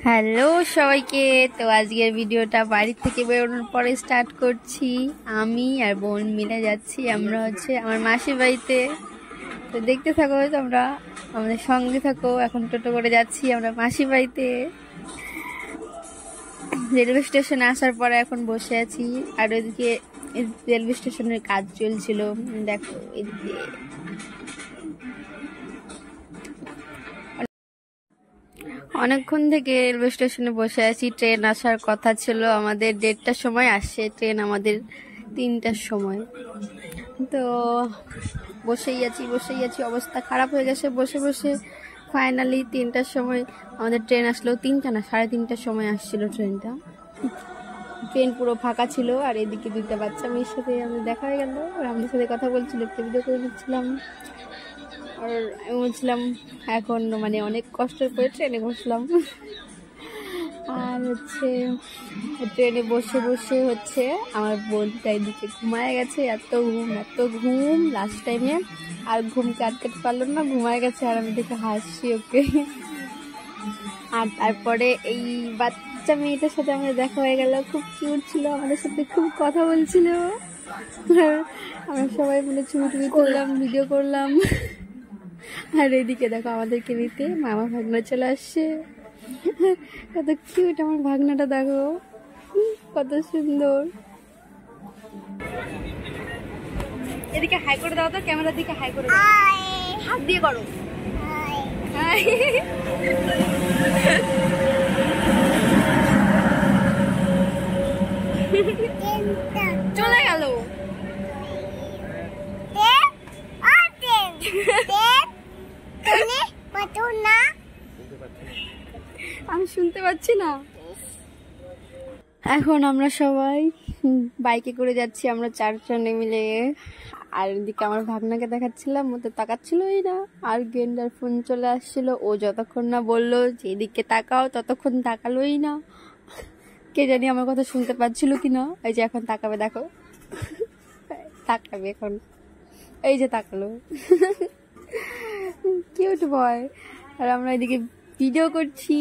Hello সবাইকে। তো আজকের ভিডিওটা বাড়ি থেকে বেরোনোর পরে স্টার্ট করছি। আমি আর বোন মিলে যাচ্ছি, আমরা হচ্ছে আমার মাসির বাড়িতে। তো দেখতে থাকো, তোমরা আমাদের সঙ্গে থাকো। এখন টোটো করে যাচ্ছি আমরা মাসির বাড়িতে। রেলওয়ে স্টেশনে আসার পরে এখন বসে আছি, আর ওইদিকে রেলওয়ে স্টেশনের কাজ চলছিল। দেখো এদিকে অনেকক্ষণ থেকে রেলওয়ে স্টেশনে বসে আছি। ট্রেন আসার কথা ছিল আমাদের 1:30টার সময়, আসছে ট্রেন আমাদের 3টার সময়। তো বসেই আছি, অবস্থা খারাপ হয়ে গেছে বসে বসে। ফাইনালি 3টার সময় আমাদের ট্রেন আসলো। 3টা না, 3:30টার সময় আসছিল ট্রেনটা। ট্রেন পুরো ফাঁকা ছিল, আর এদিকে দুইটা বাচ্চা মেয়ের সাথে আমাদের দেখা হয়ে গেল। আর আমাদের সাথে কথা বলছিল, একটা ভিডিও করে নিচ্ছিলাম। আর আমি বলছিলাম এখন মানে অনেক কষ্টের করে ট্রেনে বসলাম। আর হচ্ছে ট্রেনে বসে বসে হচ্ছে আমার বোনটা এদিকে ঘুমায় গেছে। এত ঘুম লাস্ট টাইমে, আর ঘুমকে আটকাতে পারলো না, ঘুমায় গেছে। আর আমি দেখে হাসছি ওকে। আর তারপরে এই বাচ্চা মেয়েটার সাথে আমাদের দেখা হয়ে গেল, খুব কিউট ছিল, আমাদের সাথে খুব কথা বলছিল। আমরা সবাই মিলে ছবি করলাম, ভিডিও করলাম। আর এদিকে দেখো আমাদেরকে নিতে মামা ভাগনা চলে আসছে। কত কিউট আমার ভাগনাটা, দেখো কত সুন্দর। এদিকে হাই করে দাও তো, ক্যামেরার দিকে হাই করে দাও, হাত দিয়ে করো। চলে গেল। আমি শুনতে পাচ্ছি না। এখন আমরা সবাই বাইকে করে যাচ্ছি, আমরা 4 জনে মিলে। আর এদিকে আমার ভাগনাকে দেখাচ্ছিলাম, ও তো তাকাচ্ছিলই না। আর গেন্ডার ফোন চলে আসছিল, ও যতক্ষণ না বললো যে এদিকে তাকাও ততক্ষণ তাকালোই না। কে জানি আমার কথা শুনতে পাচ্ছিল কিনা। এই যে এখন তাকাবে, দেখো তাকাবে এখন, এই যে তাকালো। কিউট বয়। আর আমরা এদিকে ভিডিও করছি।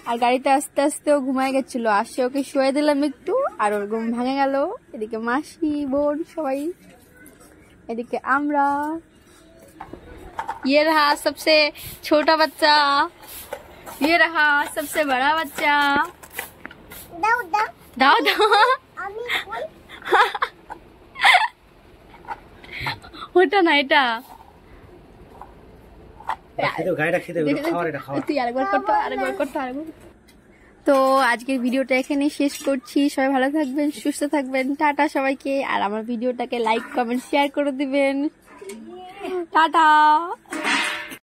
আর গাড়িতে আস্তে আস্তে ও ঘুমায় গেছিল, আসে ওকে শুয়ে দিলাম একটু, আর ওর ঘুম ভাঙে গেল। এদিকে মাসি বোন সবাই, এদিকে আমরা। ये रहा सबसे छोटा बच्चा, ये रहा सबसे बड़ा बच्चा। दाओ दाओ दाओ दाओ। ওটা না, এটা তো আজকের ভিডিওটা এখানে শেষ করছি। সবাই ভালো থাকবেন, সুস্থ থাকবেন, টাটা সবাইকে। আর আমার ভিডিওটাকে লাইক কমেন্ট শেয়ার করে দিবেন। টাটা।